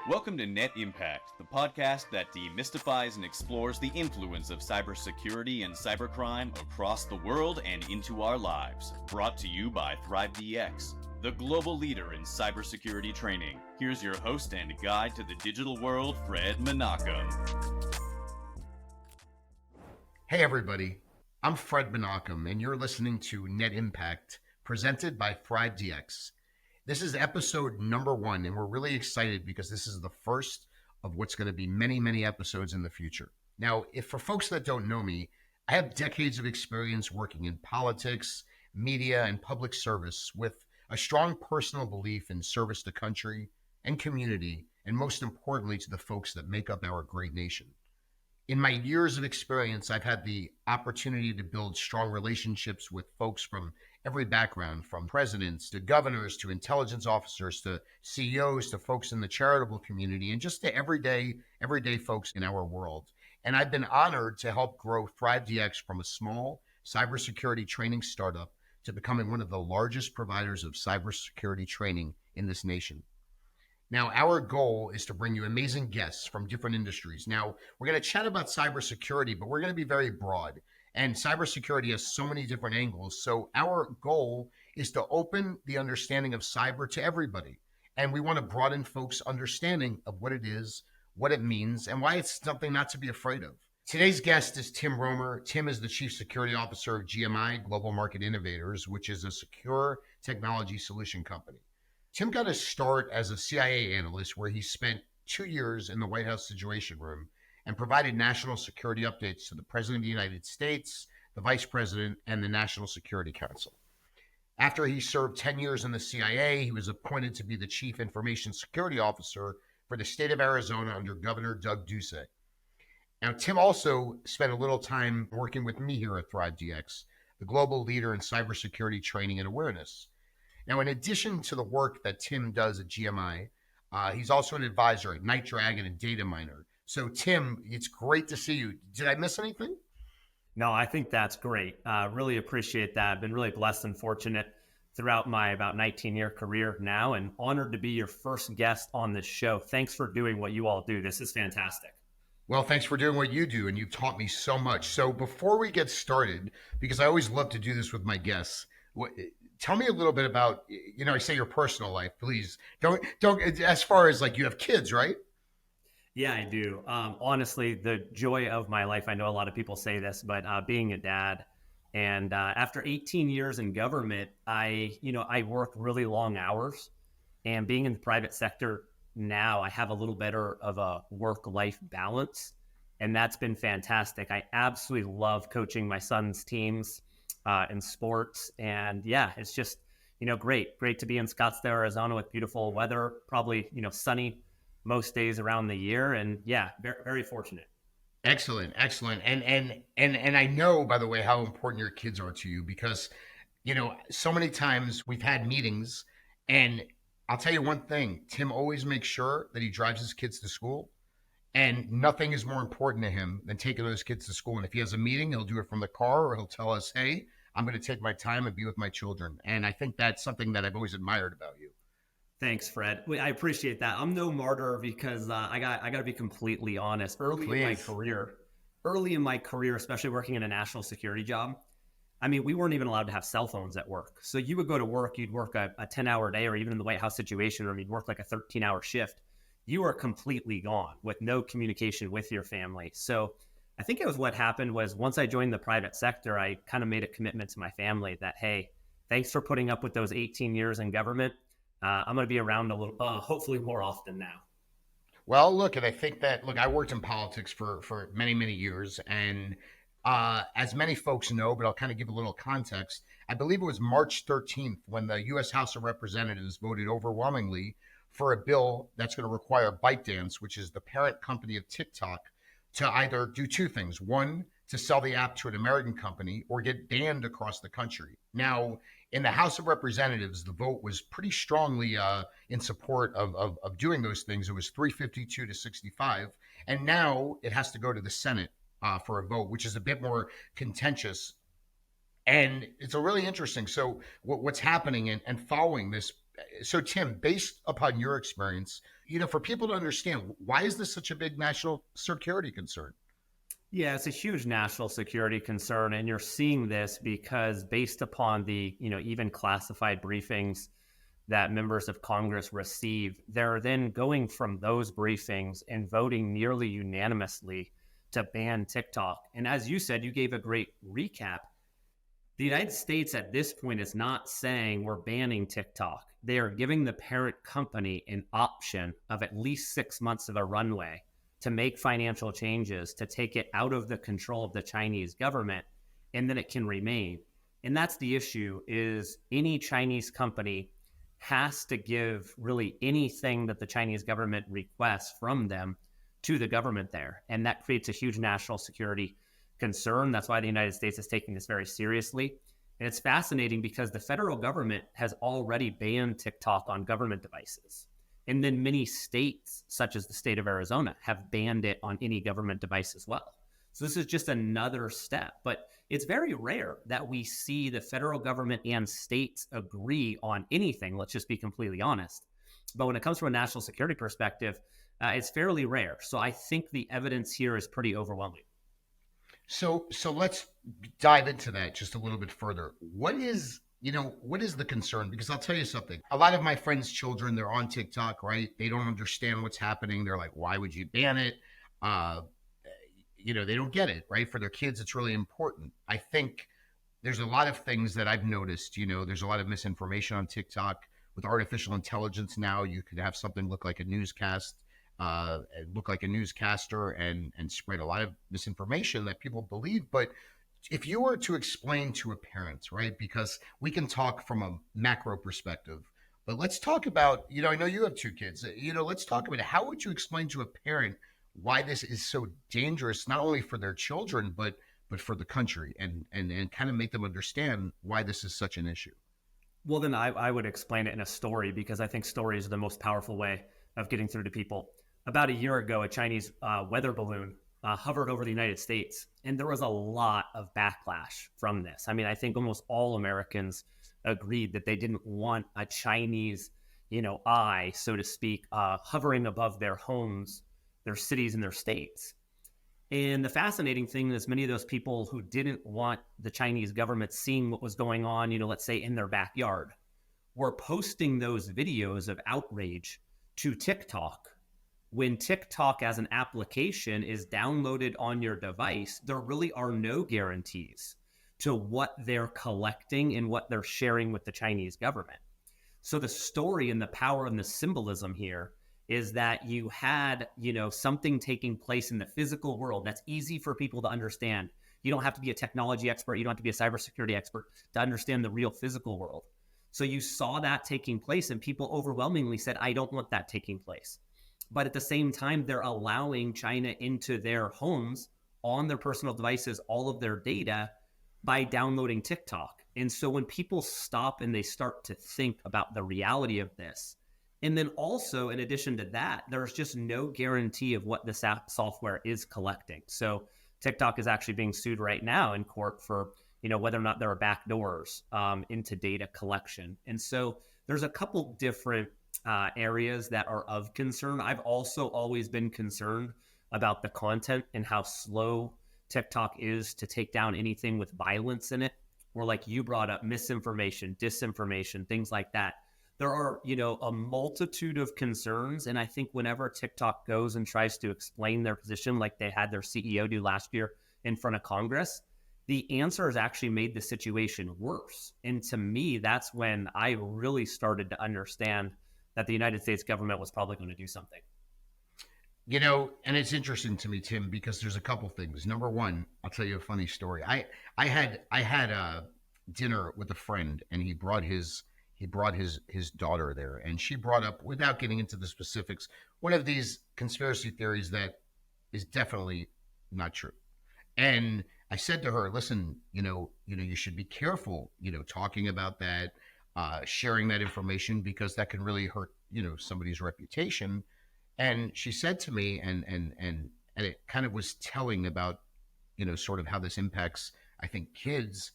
Welcome to Net Impact, the podcast that demystifies and explores the influence of cybersecurity and cybercrime across the world and into our lives. Brought to you by ThriveDX, the global leader in cybersecurity training. Here's your host and guide to the digital world, Fred Menachem. Hey everybody, I'm Fred Menachem, and you're listening to Net Impact, presented by ThriveDX. This is episode number 1, and we're really excited because this is the first of what's going to be many, many episodes in the future. Now, if for folks that don't know me, I have decades of experience working in politics, media, and public service with a strong personal belief in service to country and community, and most importantly, to the folks that make up our great nation. In my years of experience, I've had the opportunity to build strong relationships with folks from every background, from presidents to governors to intelligence officers to CEOs to folks in the charitable community and just to everyday folks in our world. And I've been honored to help grow ThriveDX from a small cybersecurity training startup to becoming one of the largest providers of cybersecurity training in this nation. Now, our goal is to bring you amazing guests from different industries. Now, we're going to chat about cybersecurity, but we're going to be very broad. And cybersecurity has so many different angles. So our goal is to open the understanding of cyber to everybody. And we want to broaden folks' understanding of what it is, what it means, and why it's something not to be afraid of. Today's guest is Tim Roemer. Tim is the Chief Security Officer of GMI, Global Market Innovators, which is a secure technology solution company. Tim got his start as a CIA analyst where he spent 2 years in the White House Situation Room and provided national security updates to the President of the United States, the Vice President, and the National Security Council. After he served 10 years in the CIA, he was appointed to be the Chief Information Security Officer for the state of Arizona under Governor Doug Ducey. Now, Tim also spent a little time working with me here at ThriveDX, the global leader in cybersecurity training and awareness. Now, in addition to the work that Tim does at GMI, he's also an advisor at Night Dragon and Data Miner. So, Tim, it's great to see you. Did I miss anything? No, I think that's great. Really appreciate that. I've been really blessed and fortunate throughout my about 19-year career now, and honored to be your first guest on this show. Thanks for doing what you all do. This is fantastic. Well, thanks for doing what you do, and you've taught me so much. So before we get started, because I always love to do this with my guests, tell me a little bit about, I say your personal life, please. Don't, as far as like you have kids, right? Yeah, I do. Honestly, the joy of my life, I know a lot of people say this, but being a dad, and after 18 years in government, I work really long hours, and being in the private sector now, I have a little better of a work-life balance, and that's been fantastic. I absolutely love coaching my son's teams in sports, and yeah, it's just, great to be in Scottsdale, Arizona with beautiful weather, probably, sunny most days around the year. And yeah, very, very fortunate. Excellent. And I know, by the way, how important your kids are to you because, so many times we've had meetings, and I'll tell you one thing, Tim always makes sure that he drives his kids to school, and nothing is more important to him than taking those kids to school. And if he has a meeting, he'll do it from the car, or he'll tell us, hey, I'm going to take my time and be with my children. And I think that's something that I've always admired about you. Thanks, Fred. I appreciate that. I'm no martyr because I got to be completely honest. Early in my career, especially working in a national security job, we weren't even allowed to have cell phones at work. So you would go to work, you'd work a 10-hour day, or even in the White House Situation Room, you'd work like a 13-hour shift. You are completely gone with no communication with your family. So I think it was what happened was once I joined the private sector, I kind of made a commitment to my family that, hey, thanks for putting up with those 18 years in government. I'm going to be around a little, hopefully more often now. Well, look, and I think that, I worked in politics for many, many years. And as many folks know, but I'll kind of give a little context, I believe it was March 13th when the U.S. House of Representatives voted overwhelmingly for a bill that's going to require ByteDance, which is the parent company of TikTok, to either do two things. One, to sell the app to an American company or get banned across the country. Now, in the House of Representatives, the vote was pretty strongly in support of doing those things. It was 352 to 65. And now it has to go to the Senate for a vote, which is a bit more contentious. And it's a really interesting. So what's happening and following this So Tim, based upon your experience, for people to understand, why is this such a big national security concern? Yeah, it's a huge national security concern. And you're seeing this because based upon the, even classified briefings that members of Congress receive, they're then going from those briefings and voting nearly unanimously to ban TikTok. And as you said, you gave a great recap. The United States at this point is not saying we're banning TikTok. They are giving the parent company an option of at least 6 months of a runway to make financial changes, to take it out of the control of the Chinese government, and then it can remain. And that's the issue, is any Chinese company has to give really anything that the Chinese government requests from them to the government there. And that creates a huge national security concern. That's why the United States is taking this very seriously. And it's fascinating because the federal government has already banned TikTok on government devices. And then many states, such as the state of Arizona, have banned it on any government device as well. So this is just another step. But it's very rare that we see the federal government and states agree on anything. Let's just be completely honest. But when it comes from a national security perspective, it's fairly rare. So I think the evidence here is pretty overwhelming. So let's dive into that just a little bit further. What is the concern? Because I'll tell you something. A lot of my friends' children, they're on TikTok, right? They don't understand what's happening. They're like, why would you ban it? They don't get it, right? For their kids, it's really important. I think there's a lot of things that I've noticed. There's a lot of misinformation on TikTok. With artificial intelligence now, you could have something look like a newscast, look like a newscaster, and spread a lot of misinformation that people believe. But if you were to explain to a parent, right, because we can talk from a macro perspective, but let's talk about, I know you have 2 kids, let's talk about how would you explain to a parent why this is so dangerous, not only for their children, but for the country, and kind of make them understand why this is such an issue? Well, then I would explain it in a story, because I think stories are the most powerful way of getting through to people. About a year ago, a Chinese weather balloon hovered over the United States, and there was a lot of backlash from this. I mean, I think almost all Americans agreed that they didn't want a Chinese, eye, so to speak, hovering above their homes, their cities, and their states. And the fascinating thing is many of those people who didn't want the Chinese government seeing what was going on, let's say in their backyard, were posting those videos of outrage to TikTok. When TikTok as an application is downloaded on your device, there really are no guarantees to what they're collecting and what they're sharing with the Chinese government. So the story and the power and the symbolism here is that you had, something taking place in the physical world that's easy for people to understand. You don't have to be a technology expert. You don't have to be a cybersecurity expert to understand the real physical world. So you saw that taking place, and people overwhelmingly said, I don't want that taking place. But at the same time, they're allowing China into their homes, on their personal devices, all of their data by downloading TikTok. And so when people stop and they start to think about the reality of this, and then also in addition to that, there's just no guarantee of what this app software is collecting. So TikTok is actually being sued right now in court for, whether or not there are backdoors into data collection. And so there's a couple different areas that are of concern. I've also always been concerned about the content and how slow TikTok is to take down anything with violence in it, or like you brought up, misinformation, disinformation, things like that. There are, a multitude of concerns. And I think whenever TikTok goes and tries to explain their position, like they had their CEO do last year in front of Congress, the answer has actually made the situation worse. And to me, that's when I really started to understand that the United States government was probably going to do something. And it's interesting to me, Tim, because there's a couple things. Number one, I'll tell you a funny story. I had a dinner with a friend, and he brought his daughter there, and she brought up, without getting into the specifics, one of these conspiracy theories that is definitely not true. And I said to her, listen, you should be careful, talking about that, sharing that information, because that can really hurt, somebody's reputation. And she said to me, and it kind of was telling about, sort of how this impacts, I think, kids,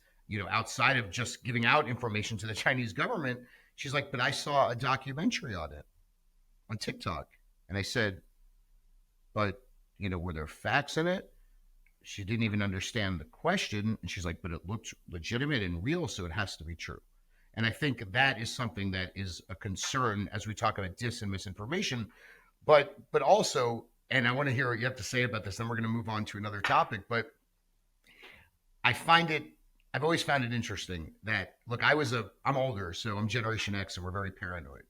outside of just giving out information to the Chinese government. She's like, but I saw a documentary on it on TikTok. And I said, but, were there facts in it? She didn't even understand the question. And she's like, but it looked legitimate and real, so it has to be true. And I think that is something that is a concern as we talk about dis and misinformation. But also, and I want to hear what you have to say about this, then we're going to move on to another topic. But I've always found it interesting that, look, I'm older, so I'm Generation X, and we're very paranoid.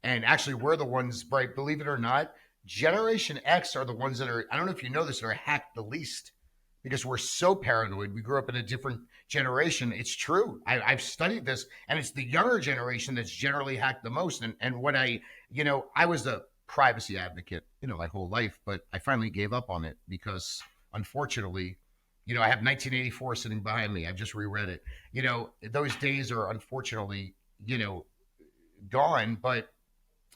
And actually, we're the ones, right, believe it or not, Generation X are the ones that are, I don't know if you know this, that are hacked the least because we're so paranoid. We grew up in a different generation. It's true. I've studied this, and it's the younger generation that's generally hacked the most. And what I was a privacy advocate, my whole life, but I finally gave up on it because, unfortunately, I have 1984 sitting behind me. I've just reread it. Those days are unfortunately, gone. But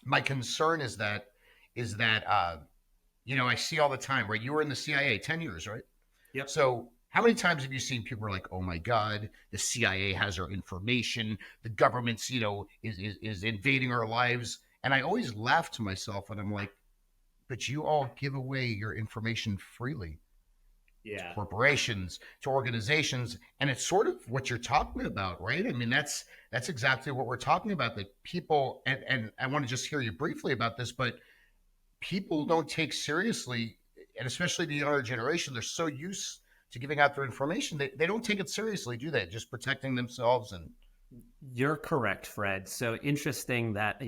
my concern is that, I see all the time, right? You were in the CIA 10 years, right? Yep. So how many times have you seen people are like, oh my God, the CIA has our information. The government's, is invading our lives. And I always laugh to myself and I'm like, but you all give away your information freely. Yeah. To corporations, to organizations. And it's sort of what you're talking about, right? I mean, that's exactly what we're talking about, that people, and I want to just hear you briefly about this, but people don't take seriously, and especially the younger generation, they're so used to giving out their information. They don't take it seriously, do they? Just protecting themselves. And you're correct, Fred. So interesting that,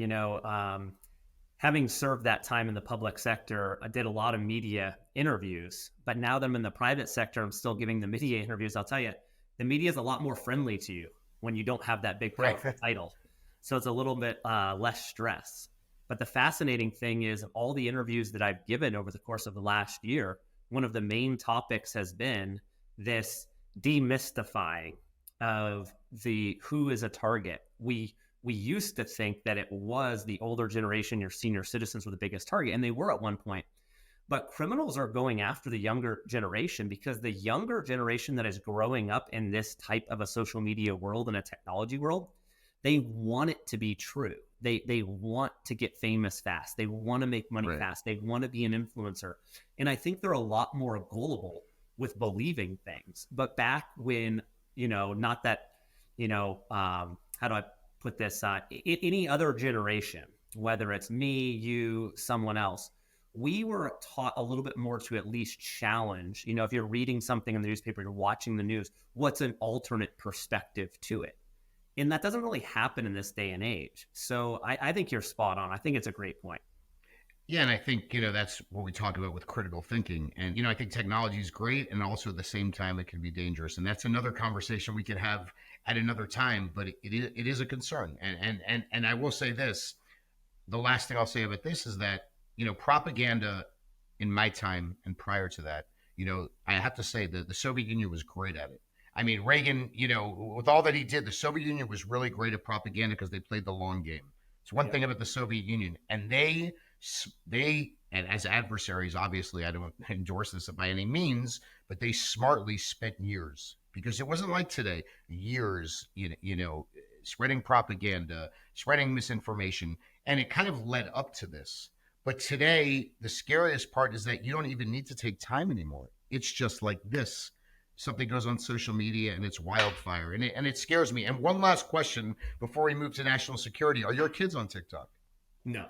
having served that time in the public sector, I did a lot of media interviews, but now that I'm in the private sector, I'm still giving the media interviews. I'll tell you, the media is a lot more friendly to you when you don't have that big powerful title. So it's a little bit less stress. But the fascinating thing is, all the interviews that I've given over the course of the last year, one of the main topics has been this demystifying of the who is a target. We used to think that it was the older generation, your senior citizens were the biggest target, and they were at one point. But criminals are going after the younger generation because the younger generation that is growing up in this type of a social media world and a technology world, they want it to be true. They want to get famous fast. They want to make money fast. They want to be an influencer. And I think they're a lot more gullible with believing things. But back when, not that, how do I put this? Any other generation, whether it's me, you, someone else, we were taught a little bit more to at least challenge. If you're reading something in the newspaper, you're watching the news, what's an alternate perspective to it? And that doesn't really happen in this day and age. So I think you're spot on. I think it's a great point. Yeah, and I think, that's what we talk about with critical thinking. And, I think technology is great, and also at the same time, it can be dangerous. And that's another conversation we could have at another time, but it is a concern. And I will say this, the last thing I'll say about this is that, propaganda in my time and prior to that, I have to say that the Soviet Union was great at it. I mean, Reagan, with all that he did, the Soviet Union was really great at propaganda because they played the long game. It's one thing about the Soviet Union. And they, and as adversaries, obviously, I don't endorse this by any means, but they smartly spent years, because it wasn't like today, years, spreading propaganda, spreading misinformation, and it kind of led up to this. But today, the scariest part is that you don't even need to take time anymore. It's just like this. Something goes on social media and it's wildfire, and it scares me. And one last question before we move to national security. Are your kids on TikTok? No.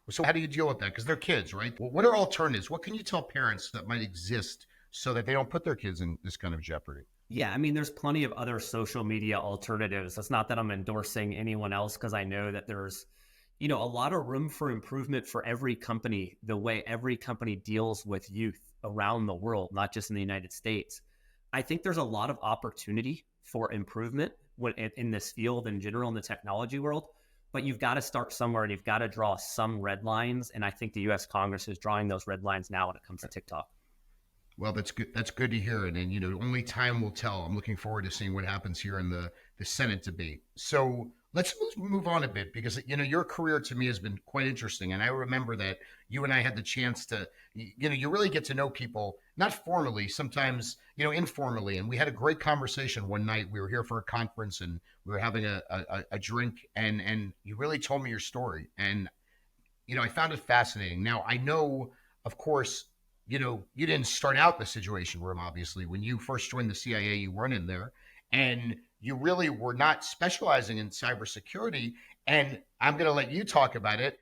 So how do you deal with that? Because they're kids, right? Well, what are alternatives? What can you tell parents that might exist so that they don't put their kids in this kind of jeopardy? Yeah, I mean, there's plenty of other social media alternatives. It's not that I'm endorsing anyone else, because I know that there's, a lot of room for improvement for every company, the way every company deals with youth around the world, not just in the United States. I think there's a lot of opportunity for improvement in this field in general, in the technology world, but you've got to start somewhere and you've got to draw some red lines. And I think the U.S. Congress is drawing those red lines now when it comes to TikTok. Well, that's good. That's good to hear. And only time will tell. I'm looking forward to seeing what happens here in the Senate debate. So let's move on a bit, because, your career to me has been quite interesting. And I remember that you and I had the chance to, you really get to know people not formally, sometimes, informally. And we had a great conversation one night. We were here for a conference and we were having a drink, and you really told me your story. And, I found it fascinating. Now, I know, of course, you didn't start out the Situation Room, obviously. When you first joined the CIA, you weren't in there. And you really were not specializing in cybersecurity. And I'm going to let you talk about it.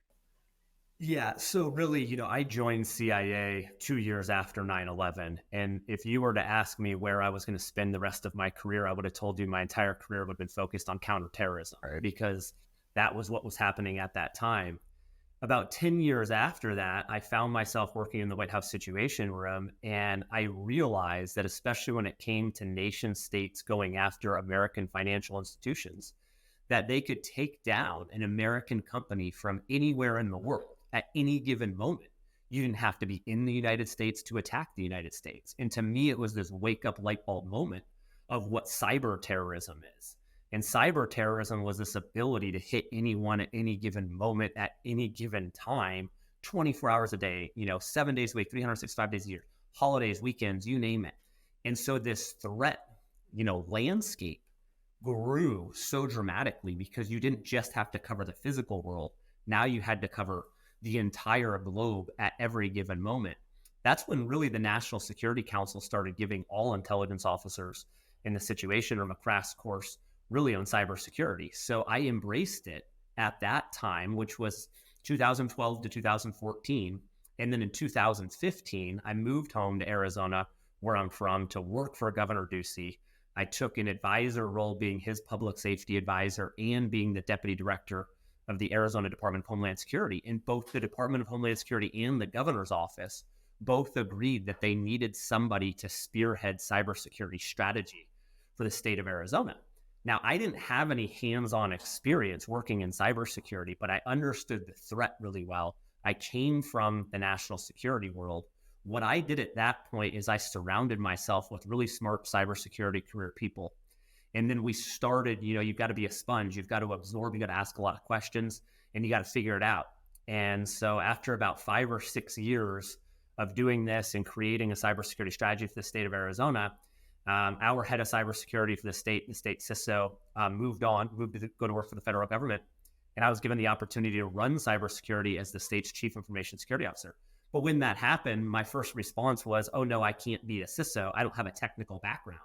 Yeah. So really, I joined CIA 2 years after 9/11. And if you were to ask me where I was going to spend the rest of my career, I would have told you my entire career would have been focused on counterterrorism, Right. because that was what was happening at that time. About 10 years after that, I found myself working in the White House Situation Room, and I realized that especially when it came to nation states going after American financial institutions, that they could take down an American company from anywhere in the world at any given moment. You didn't have to be in the United States to attack the United States. And to me, it was this wake up light bulb moment of what cyber terrorism is. And cyber terrorism was this ability to hit anyone at any given moment, at any given time, 24 hours a day, 7 days a week, 365 days a year, holidays, weekends, you name it. And so this threat, landscape grew so dramatically because you didn't just have to cover the physical world. Now you had to cover the entire globe at every given moment. That's when really the National Security Council started giving all intelligence officers in the Situation Room a crash course really on cybersecurity. So I embraced it at that time, which was 2012 to 2014. And then in 2015, I moved home to Arizona, where I'm from, to work for Governor Ducey. I took an advisor role, being his public safety advisor and being the deputy director of the Arizona Department of Homeland Security. And both the Department of Homeland Security and the governor's office both agreed that they needed somebody to spearhead cybersecurity strategy for the state of Arizona. Now, I didn't have any hands-on experience working in cybersecurity, but I understood the threat really well. I came from the national security world. What I did at that point is I surrounded myself with really smart cybersecurity career people. And then we started, you've got to be a sponge. You've got to absorb, you got to ask a lot of questions, and you got to figure it out. And so after about 5 or 6 years of doing this and creating a cybersecurity strategy for the state of Arizona, our head of cybersecurity for the state CISO, moved to go to work for the federal government. And I was given the opportunity to run cybersecurity as the state's chief information security officer. But when that happened, my first response was, oh no, I can't be a CISO. I don't have a technical background.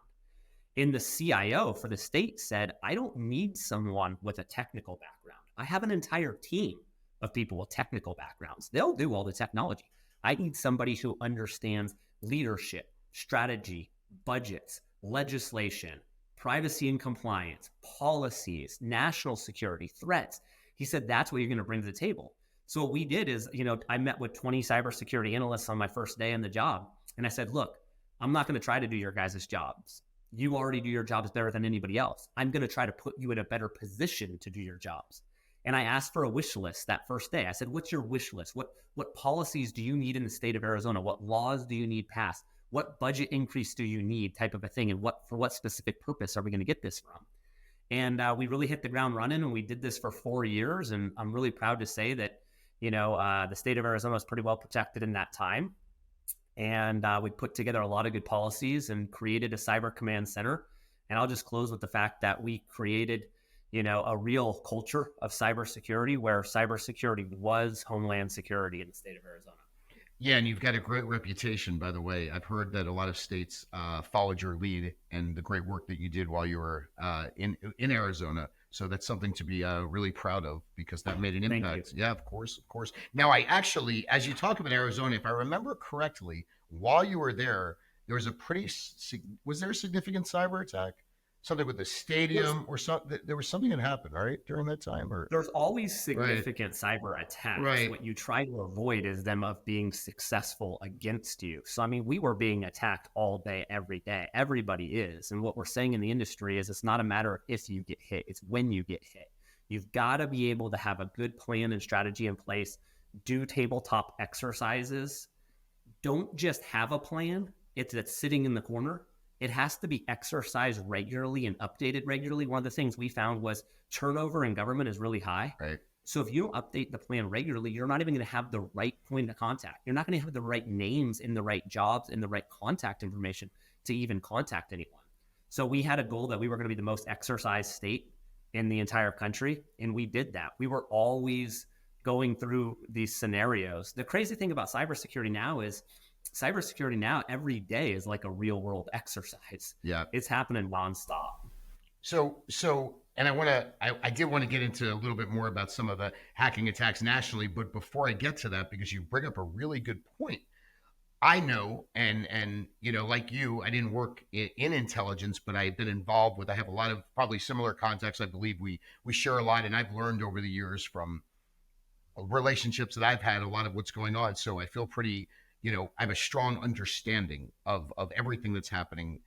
And the CIO for the state said, I don't need someone with a technical background. I have an entire team of people with technical backgrounds. They'll do all the technology. I need somebody who understands leadership, strategy, budgets, legislation, privacy and compliance, policies, national security, threats. He said, that's what you're going to bring to the table. So what we did is, I met with 20 cybersecurity analysts on my first day in the job. And I said, look, I'm not going to try to do your guys' jobs. You already do your jobs better than anybody else. I'm going to try to put you in a better position to do your jobs. And I asked for a wish list that first day. I said, what's your wish list? What policies do you need in the state of Arizona? What laws do you need passed? What budget increase do you need, type of a thing? And for what specific purpose are we going to get this from? And we really hit the ground running, and we did this for 4 years. And I'm really proud to say that, the state of Arizona was pretty well protected in that time. And we put together a lot of good policies and created a cyber command center. And I'll just close with the fact that we created, a real culture of cybersecurity, where cybersecurity was homeland security in the state of Arizona. Yeah, and you've got a great reputation, by the way. I've heard that a lot of states followed your lead and the great work that you did while you were in Arizona. So that's something to be really proud of, because that made an impact. Yeah, of course. Now, I actually, as you talk about Arizona, if I remember correctly, while you were there was was there a significant cyber attack? Something with the stadium or something? There was something that happened, right, during that time? Or there's always significant cyber attacks. Right. What you try to avoid is them of being successful against you. So, we were being attacked all day, every day. Everybody is. And what we're saying in the industry is it's not a matter of if you get hit, it's when you get hit. You've got to be able to have a good plan and strategy in place, do tabletop exercises. Don't just have a plan that's sitting in the corner. It has to be exercised regularly and updated regularly. One of the things we found was turnover in government is really high. Right. So if you don't update the plan regularly, you're not even going to have the right point of contact. You're not going to have the right names in the right jobs and the right contact information to even contact anyone. So we had a goal that we were going to be the most exercised state in the entire country, and we did that. We were always going through these scenarios. The crazy thing about cybersecurity now is every day is like a real world exercise. Yeah. It's happening nonstop. So, and I did want to get into a little bit more about some of the hacking attacks nationally, but before I get to that, because you bring up a really good point, I know, and like you, I didn't work in intelligence, but I've been involved with. I have a lot of probably similar contacts. I believe we share a lot, and I've learned over the years from relationships that I've had a lot of what's going on. So I feel pretty, I have a strong understanding of everything that's happening.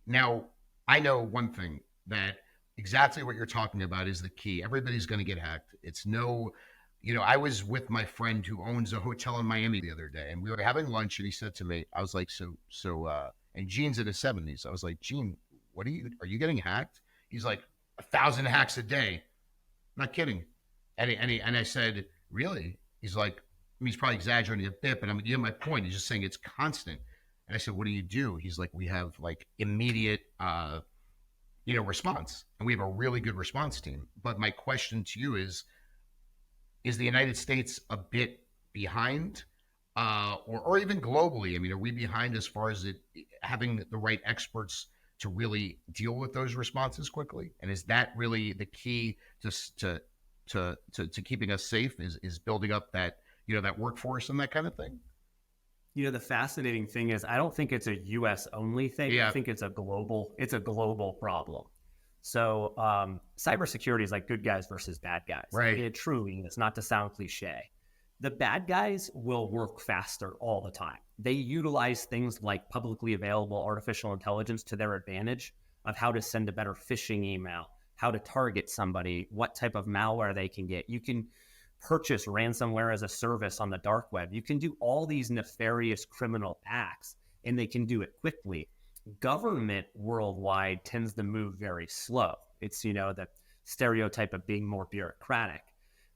Now, I know one thing, that exactly what you're talking about is the key. Everybody's going to get hacked. It's no, I was with my friend who owns a hotel in Miami the other day, and we were having lunch, and he said to me, I was like, and Gene's in his 70s. I was like, Gene, are you getting hacked? He's like, 1,000 hacks a day. Not kidding. And I said, really? He's like, he's probably exaggerating a bit, but you know my point. He's just saying it's constant. And I said, what do you do? He's like, we have like immediate, response, and we have a really good response team. But my question to you is the United States a bit behind, or even globally? I mean, are we behind as far as having the right experts to really deal with those responses quickly? And is that really the key to keeping us safe? Is building up that that workforce and that kind of thing? The fascinating thing is, I don't think it's a U.S. only thing. Yeah. I think it's a global problem. So cybersecurity is like good guys versus bad guys. Right. It truly is, not to sound cliche. The bad guys will work faster all the time. They utilize things like publicly available artificial intelligence to their advantage of how to send a better phishing email, how to target somebody, what type of malware they can get. You can purchase ransomware as a service on the dark web. You can do all these nefarious criminal acts, and they can do it quickly. Government worldwide tends to move very slow. It's, the stereotype of being more bureaucratic.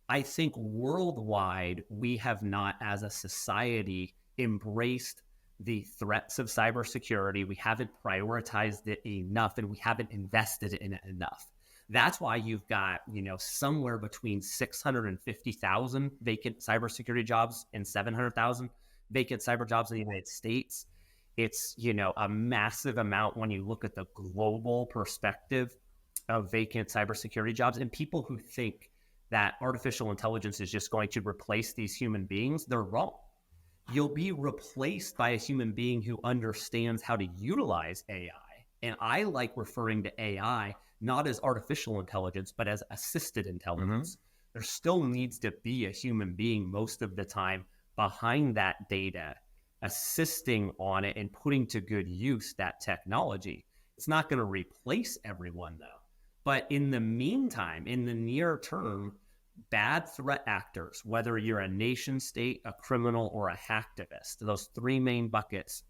I think worldwide, we have not, as a society, embraced the threats of cybersecurity. We haven't prioritized it enough, and we haven't invested in it enough. That's why you've got, somewhere between 650,000 vacant cybersecurity jobs and 700,000 vacant cyber jobs in the United States. It's, a massive amount when you look at the global perspective of vacant cybersecurity jobs. And people who think that artificial intelligence is just going to replace these human beings, they're wrong. You'll be replaced by a human being who understands how to utilize AI. And I like referring to AI not as artificial intelligence, but as assisted intelligence. Mm-hmm. There still needs to be a human being most of the time behind that data, assisting on it and putting to good use that technology. It's not going to replace everyone, though. But in the meantime, in the near term, bad threat actors, whether you're a nation state, a criminal, or a hacktivist, those three main buckets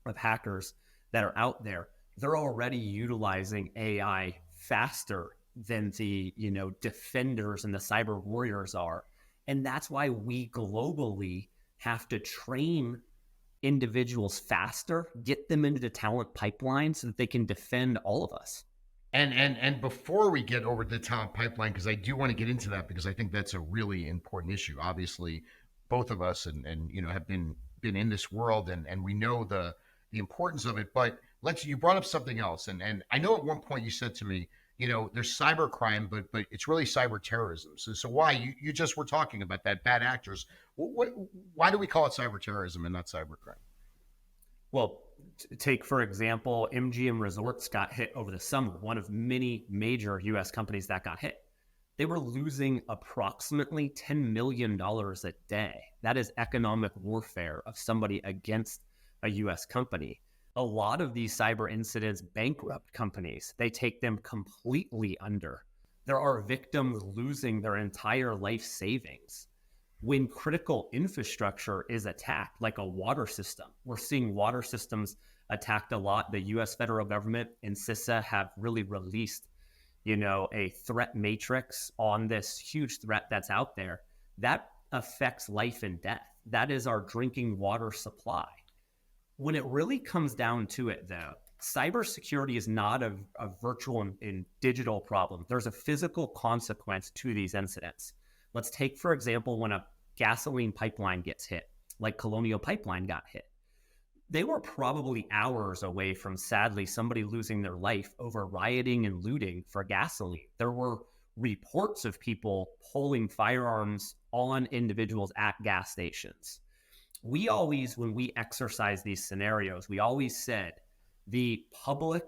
of hackers that are out there, they're already utilizing AI faster than the, defenders and the cyber warriors are. And that's why we globally have to train individuals faster, get them into the talent pipeline so that they can defend all of us. And before we get over to the talent pipeline, because I do want to get into that, because I think that's a really important issue. Obviously, both of us and have been in this world, and we know the importance of it. But you brought up something else, and I know at one point you said to me, there's cyber crime, but it's really cyber terrorism. So why you just were talking about that, bad actors? Why do we call it cyber terrorism and not cyber crime? Well, take for example, MGM Resorts got hit over the summer. One of many major U.S. companies that got hit. They were losing approximately $10 million a day. That is economic warfare of somebody against a U.S. company. A lot of these cyber incidents bankrupt companies. They take them completely under. There are victims losing their entire life savings. When critical infrastructure is attacked, like a water system, we're seeing water systems attacked a lot. The U.S. federal government and CISA have really released a threat matrix on this huge threat that's out there, that affects life and death. That is our drinking water supply. When it really comes down to it, though, cybersecurity is not a virtual and digital problem. There's a physical consequence to these incidents. Let's take, for example, when a gasoline pipeline gets hit, like Colonial Pipeline got hit. They were probably hours away from, sadly, somebody losing their life over rioting and looting for gasoline. There were reports of people pulling firearms on individuals at gas stations. We always, when we exercise these scenarios, we always said the public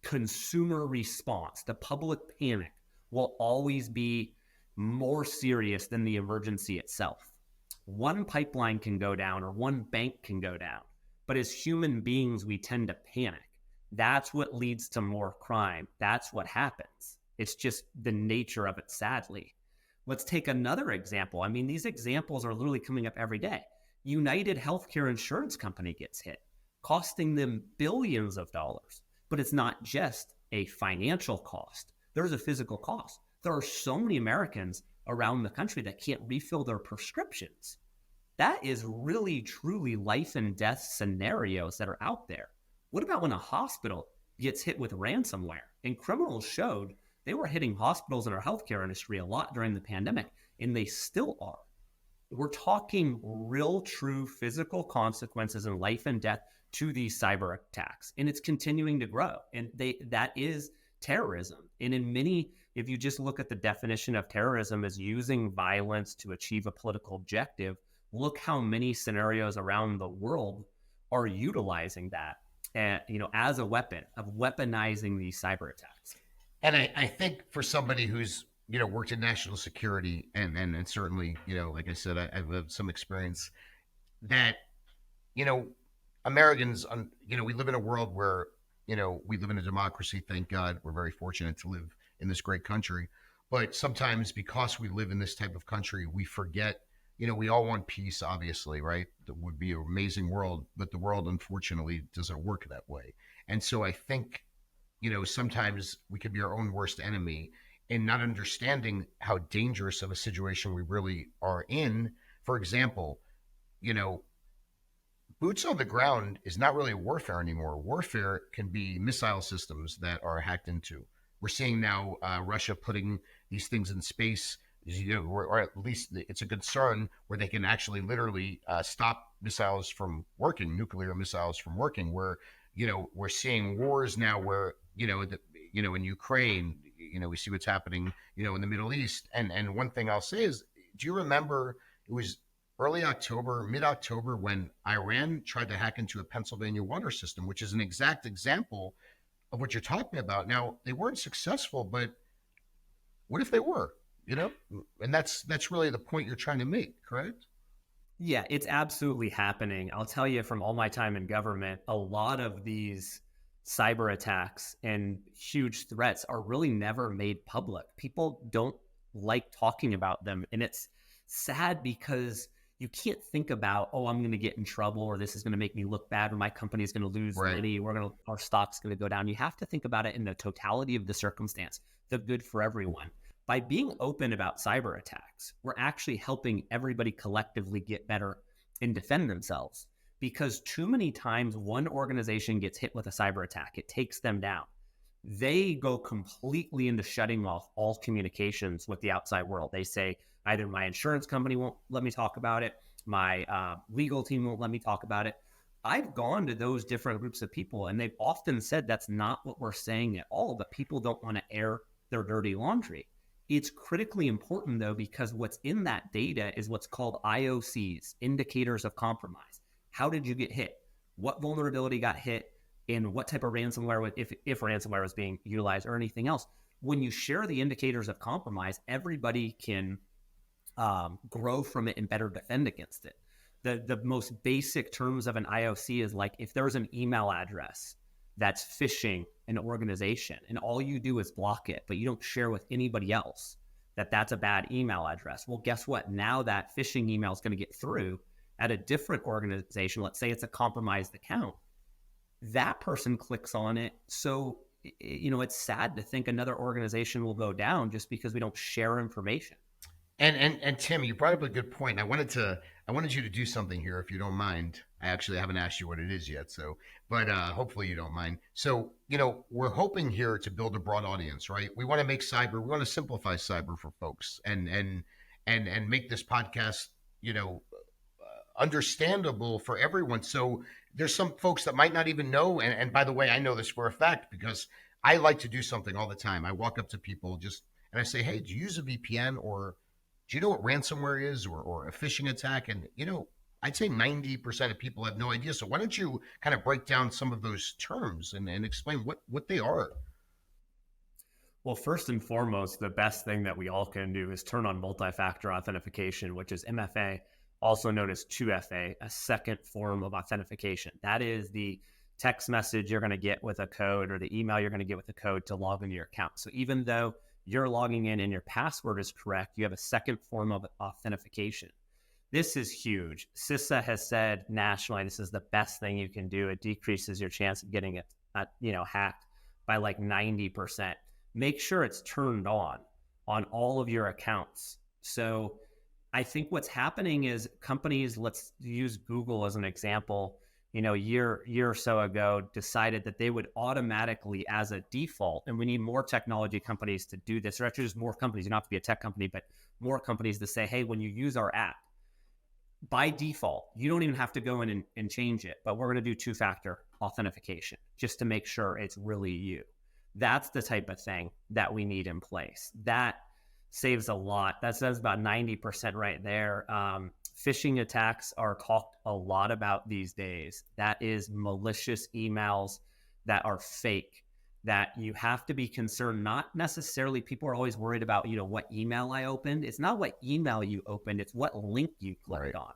consumer response, the public panic will always be more serious than the emergency itself. One pipeline can go down or one bank can go down, but as human beings, we tend to panic. That's what leads to more crime. That's what happens. It's just the nature of it, sadly. Let's take another example. I mean, these examples are literally coming up every day. United Healthcare Insurance Company gets hit, costing them billions of dollars. But it's not just a financial cost. There's a physical cost. There are so many Americans around the country that can't refill their prescriptions. That is really, truly life and death scenarios that are out there. What about when a hospital gets hit with ransomware? And criminals showed they were hitting hospitals in our healthcare industry a lot during the pandemic, and they still are. We're talking real, true physical consequences in life and death to these cyber attacks, and it's continuing to grow. And that is terrorism. And in many, if you just look at the definition of terrorism as using violence to achieve a political objective, look how many scenarios around the world are utilizing that, as a weapon of weaponizing these cyber attacks. And I think for somebody who's worked in national security and certainly, like I said, I've had some experience that, Americans, we live in a world where, we live in a democracy. Thank God. We're very fortunate to live in this great country. But sometimes because we live in this type of country, we forget, we all want peace, obviously, right? That would be an amazing world, but the world, unfortunately, doesn't work that way. And so I think, sometimes we could be our own worst enemy in not understanding how dangerous of a situation we really are in. For example, boots on the ground is not really warfare anymore. Warfare can be missile systems that are hacked into. We're seeing now Russia putting these things in space, or at least it's a concern where they can actually literally stop missiles from working, nuclear missiles from working. Where we're seeing wars now where in Ukraine, we see what's happening, in the Middle East. And one thing I'll say is, do you remember it was mid-October, when Iran tried to hack into a Pennsylvania water system, which is an exact example of what you're talking about. Now, they weren't successful, but what if they were, And that's really the point you're trying to make, correct? Yeah, it's absolutely happening. I'll tell you, from all my time in government, a lot of these cyber attacks and huge threats are really never made public. People don't like talking about them. And it's sad because you can't think about, I'm going to get in trouble, or this is going to make me look bad, or my company is going to lose money, our stock's going to go down. You have to think about it in the totality of the circumstance, the good for everyone. By being open about cyber attacks, we're actually helping everybody collectively get better and defend themselves. Because too many times one organization gets hit with a cyber attack, it takes them down. They go completely into shutting off all communications with the outside world. They say, either my insurance company won't let me talk about it, my legal team won't let me talk about it. I've gone to those different groups of people, and they've often said that's not what we're saying at all, but people don't want to air their dirty laundry. It's critically important, though, because what's in that data is what's called IOCs, indicators of compromise. How did you get hit? What vulnerability got hit? And what type of ransomware, if ransomware was being utilized or anything else? When you share the indicators of compromise, everybody can grow from it and better defend against it. The most basic terms of an IOC is like, if there's an email address that's phishing an organization and all you do is block it, but you don't share with anybody else that's a bad email address. Well, guess what? Now that phishing email is going to get through at a different organization. Let's say it's a compromised account. That person clicks on it. So it's sad to think another organization will go down just because we don't share information. And Tim, you brought up a good point. I wanted you to do something here, if you don't mind. I actually haven't asked you what it is yet, but hopefully you don't mind. So, we're hoping here to build a broad audience, right? We want to make we want to simplify cyber for folks, and make this podcast, understandable for everyone. So there's some folks that might not even know. And by the way, I know this for a fact because I like to do something all the time. I walk up to people and I say, hey, do you use a VPN, or do you know what ransomware is, or a phishing attack? And, I'd say 90% of people have no idea. So why don't you kind of break down some of those terms and explain what they are? Well, first and foremost, the best thing that we all can do is turn on multi-factor authentication, which is MFA, also known as 2FA, a second form of authentication. That is the text message you're going to get with a code, or the email you're going to get with a code to log into your account. So even though you're logging in and your password is correct, you have a second form of authentication. This is huge. CISA has said nationally, this is the best thing you can do. It decreases your chance of getting it, hacked by like 90%. Make sure it's turned on all of your accounts. So I think what's happening is companies, let's use Google as an example, a year or so ago, decided that they would automatically, as a default, and we need more technology companies to do this, or actually just more companies, you don't have to be a tech company, but more companies to say, hey, when you use our app, by default, you don't even have to go in and change it, but we're going to do two-factor authentication just to make sure it's really you. That's the type of thing that we need in place. That saves a lot. That says about 90% right there. Phishing attacks are talked a lot about these days. That is malicious emails that are fake, that you have to be concerned. Not necessarily, people are always worried about, what email I opened. It's not what email you opened, it's what link you clicked on.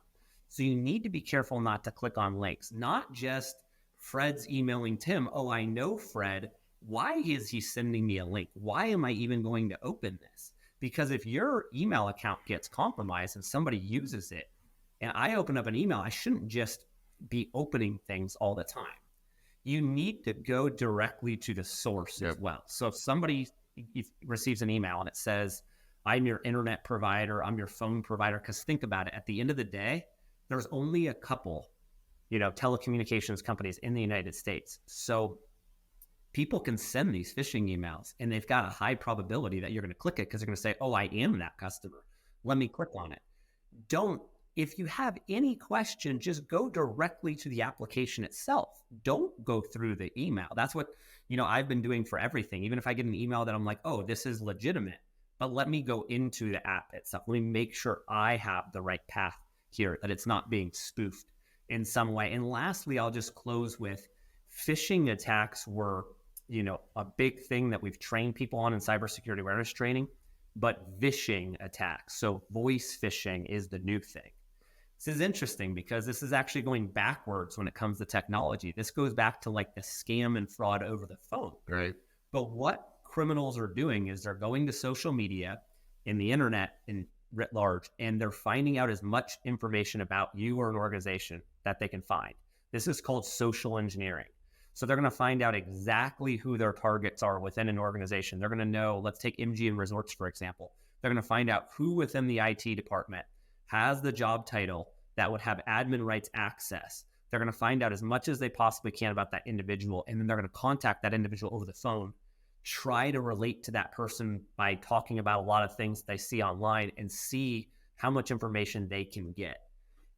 So you need to be careful not to click on links. Not just Fred's emailing Tim. Oh, I know Fred. Why is he sending me a link? Why am I even going to open this? Because if your email account gets compromised and somebody uses it, and I open up an email, I shouldn't just be opening things all the time. You need to go directly to the source as well. So if somebody receives an email and it says, I'm your internet provider, I'm your phone provider, because think about it, at the end of the day, there's only a couple, telecommunications companies in the United States. So people can send these phishing emails, and they've got a high probability that you're going to click it because they're going to say, oh, I am that customer. Let me click on it. If you have any question, just go directly to the application itself. Don't go through the email. That's what, I've been doing for everything. Even if I get an email that I'm like, oh, this is legitimate, but let me go into the app itself. Let me make sure I have the right path here, that it's not being spoofed in some way. And lastly, I'll just close with phishing attacks were, a big thing that we've trained people on in cybersecurity awareness training, but vishing attacks. So voice phishing is the new thing. This is interesting because this is actually going backwards when it comes to technology. This goes back to like the scam and fraud over the phone. Right. But what criminals are doing is they're going to social media and the internet in writ large, and they're finding out as much information about you or an organization that they can find. This is called social engineering. So they're going to find out exactly who their targets are within an organization. They're going to know, let's take MGM Resorts, for example. They're going to find out who within the IT department has the job title that would have admin rights access. They're going to find out as much as they possibly can about that individual, and then they're going to contact that individual over the phone, try to relate to that person by talking about a lot of things they see online and see how much information they can get.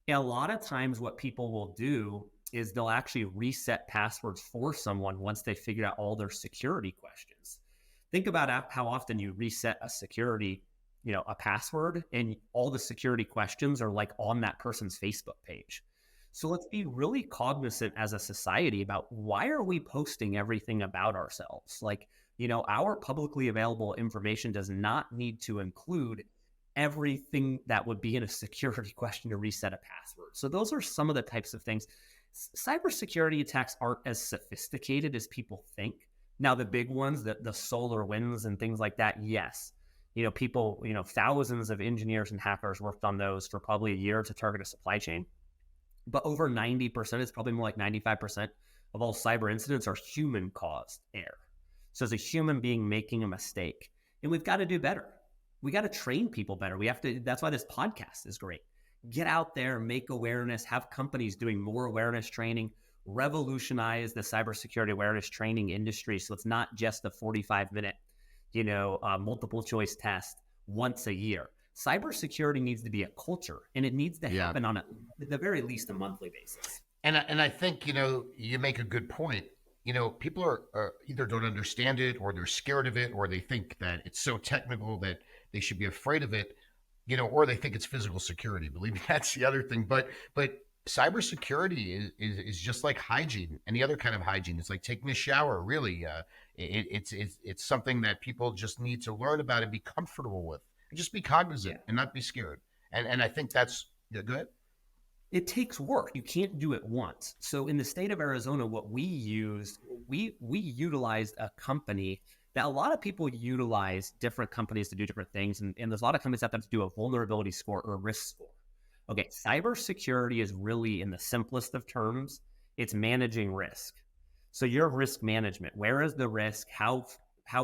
And a lot of times what people will do is they'll actually reset passwords for someone once they figure out all their security questions. Think about how often you reset a security, a password, and all the security questions are like on that person's Facebook page. So let's be really cognizant as a society about why are we posting everything about ourselves? Like, our publicly available information does not need to include everything that would be in a security question to reset a password. So those are some of the types of things. Cybersecurity attacks aren't as sophisticated as people think. Now, the big ones, the SolarWinds and things like that, yes. People, thousands of engineers and hackers worked on those for probably a year to target a supply chain. But over 90%, it's probably more like 95% of all cyber incidents are human-caused error. So as a human being making a mistake, and we've got to do better. We got to train people better. That's why this podcast is great. Get out there, make awareness, have companies doing more awareness training, revolutionize the cybersecurity awareness training industry. So it's not just a 45-minute, multiple choice test once a year. Cybersecurity needs to be a culture, and it needs to happen on at the very least a monthly basis. And I think, you make a good point. People are either don't understand it, or they're scared of it, or they think that it's so technical that they should be afraid of it, or they think it's physical security. Believe me, that's the other thing. But cybersecurity is just like hygiene, any other kind of hygiene. It's like taking a shower. Really, it's something that people just need to learn about and be comfortable with, and just be cognizant and not be scared. And I think that's go ahead. It takes work. You can't do it once. So in the state of Arizona, what we used, we utilized a company that a lot of people utilize different companies to do different things. And there's a lot of companies that have to do a vulnerability score or a risk score. Okay, cybersecurity is really, in the simplest of terms, it's managing risk. So your risk management, where is the risk? How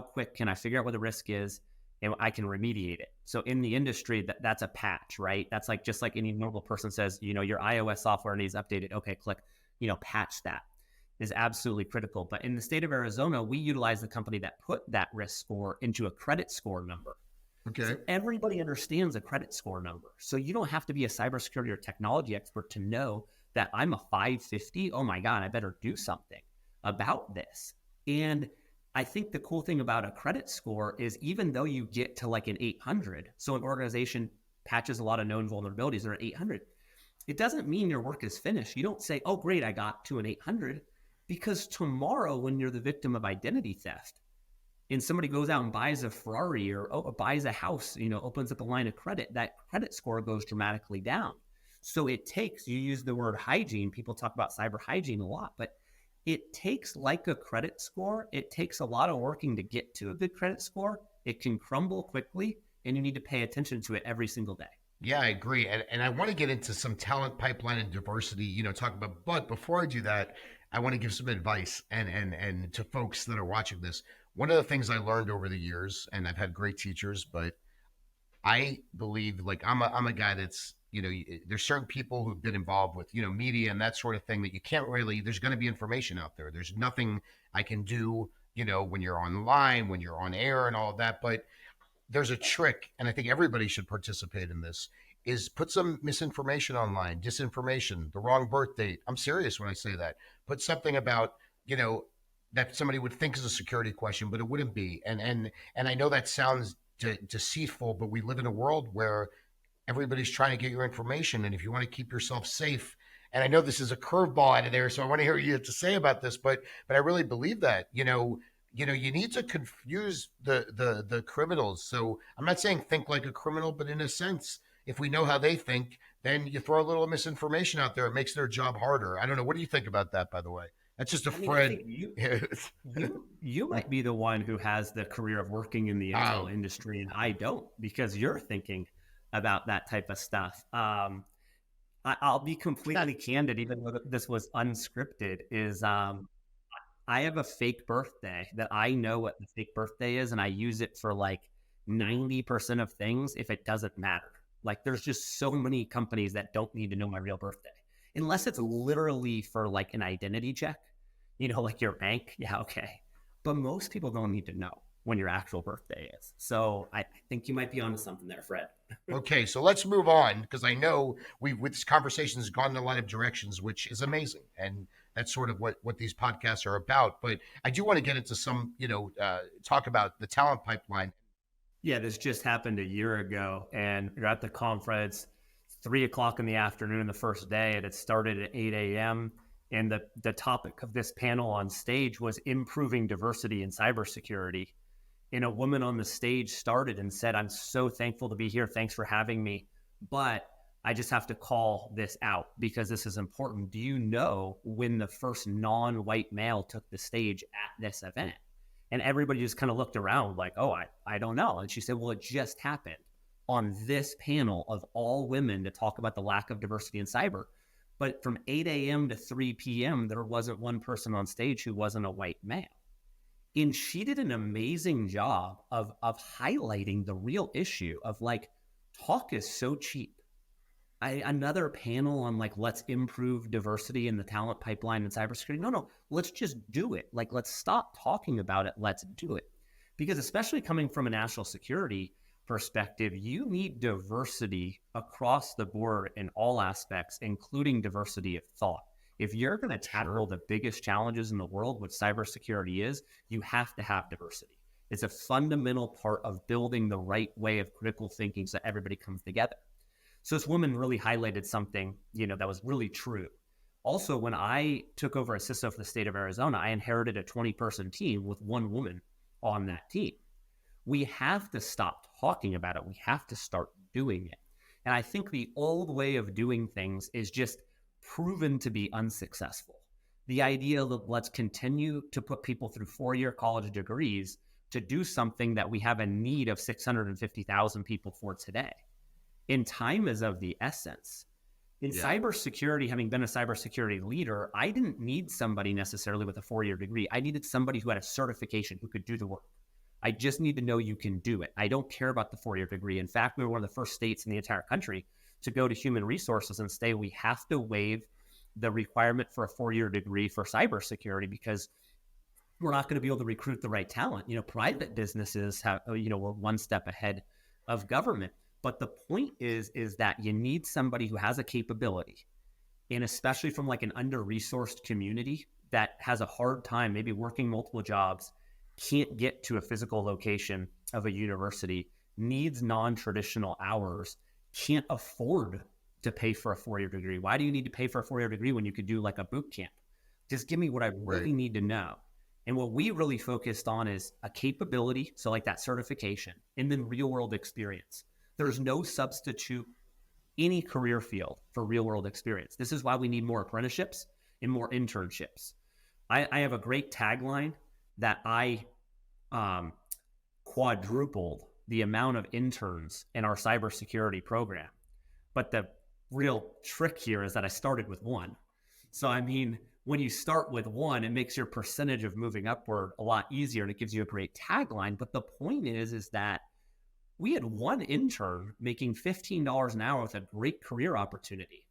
quick can I figure out what the risk is? And I can remediate it. So in the industry, that's a patch, right? That's like, just like any normal person says, your iOS software needs updated. Okay, click, patch that is absolutely critical. But in the state of Arizona, we utilize the company that put that risk score into a credit score number. Okay. So everybody understands a credit score number. So you don't have to be a cybersecurity or technology expert to know that I'm a 550. Oh my God, I better do something about this. And I think the cool thing about a credit score is, even though you get to like an 800, so an organization patches a lot of known vulnerabilities, they're at 800, it doesn't mean your work is finished. You don't say, oh, great, I got to an 800, because tomorrow when you're the victim of identity theft and somebody goes out and buys a Ferrari or buys a house, opens up a line of credit, that credit score goes dramatically down. So it takes, you use the word hygiene, people talk about cyber hygiene a lot, but it takes, like a credit score, it takes a lot of working to get to a good credit score. It can crumble quickly, and you need to pay attention to it every single day. Yeah, I agree. And I want to get into some talent pipeline and diversity, talk about, but before I do that, I want to give some advice and to folks that are watching this. One of the things I learned over the years, and I've had great teachers, but I believe, like, I'm a guy that's, there's certain people who've been involved with, media and that sort of thing, that you can't really, there's going to be information out there. There's nothing I can do, when you're online, when you're on air and all of that. But there's a trick, and I think everybody should participate in this, is put some misinformation online, disinformation, the wrong birth date. I'm serious when I say that. Put something about, that somebody would think is a security question, but it wouldn't be. And I know that sounds deceitful, but we live in a world where everybody's trying to get your information. And if you want to keep yourself safe, and I know this is a curveball out of there, so I want to hear what you have to say about this, but I really believe that, you need to confuse the criminals. So I'm not saying think like a criminal, but in a sense, if we know how they think, then you throw a little misinformation out there. It makes their job harder. I don't know. What do you think about that, by the way? That's just Fred. You might be the one who has the career of working in the intel industry, and I don't, because you're thinking about that type of stuff. I'll be completely candid, even though this was unscripted, is I have a fake birthday that I know what the fake birthday is, and I use it for like 90% of things if it doesn't matter. Like, there's just so many companies that don't need to know my real birthday, unless it's literally for like an identity check, like your bank. Yeah, okay. But most people don't need to know when your actual birthday is. So I think you might be onto something there, Fred. Okay, so let's move on, because I know this conversation has gone in a lot of directions, which is amazing. And that's sort of what these podcasts are about. But I do want to get into some, talk about the talent pipeline. Yeah, this just happened a year ago, and you're at the conference, 3:00 in the afternoon, the first day, and it started at 8 a.m. And the topic of this panel on stage was improving diversity in cybersecurity. And a woman on the stage started and said, I'm so thankful to be here. Thanks for having me. But I just have to call this out because this is important. Do you know when the first non-white male took the stage at this event? And everybody just kind of looked around like, oh, I don't know. And she said, well, it just happened on this panel of all women to talk about the lack of diversity in cyber. But from 8 a.m. to 3 p.m., there wasn't one person on stage who wasn't a white male. And she did an amazing job of highlighting the real issue of like, talk is so cheap. Another panel on like, let's improve diversity in the talent pipeline in cybersecurity. No, let's just do it. Like, let's stop talking about it. Let's do it. Because especially coming from a national security perspective, you need diversity across the board in all aspects, including diversity of thought. If you're going to tackle the biggest challenges in the world, what cybersecurity is, you have to have diversity. It's a fundamental part of building the right way of critical thinking so everybody comes together. So this woman really highlighted something, that was really true. Also, when I took over as CISO for the state of Arizona, I inherited a 20-person team with one woman on that team. We have to stop talking about it. We have to start doing it. And I think the old way of doing things is just proven to be unsuccessful. The idea that let's continue to put people through 4-year college degrees to do something that we have a need of 650,000 people for today. And time is of the essence. In cybersecurity, having been a cybersecurity leader, I didn't need somebody necessarily with a 4-year degree. I needed somebody who had a certification, who could do the work. I just need to know you can do it. I don't care about the 4-year degree. In fact, we were one of the first states in the entire country to go to human resources and say we have to waive the requirement for a 4-year degree for cybersecurity because we're not going to be able to recruit the right talent. Private businesses have, we're one step ahead of government. But the point is that you need somebody who has a capability, and especially from like an under-resourced community that has a hard time, maybe working multiple jobs, can't get to a physical location of a university, needs non-traditional hours, can't afford to pay for a 4-year degree. Why do you need to pay for a 4-year degree when you could do like a boot camp? Just give me what I really need to know. And what we really focused on is a capability, so like that certification, and then real world experience. There's no substitute any career field for real world experience. This is why we need more apprenticeships and more internships. I have a great tagline that I quadrupled the amount of interns in our cybersecurity program. But the real trick here is that I started with one. So, when you start with one, it makes your percentage of moving upward a lot easier and it gives you a great tagline. But the point is that we had one intern making $15 an hour with a great career opportunity.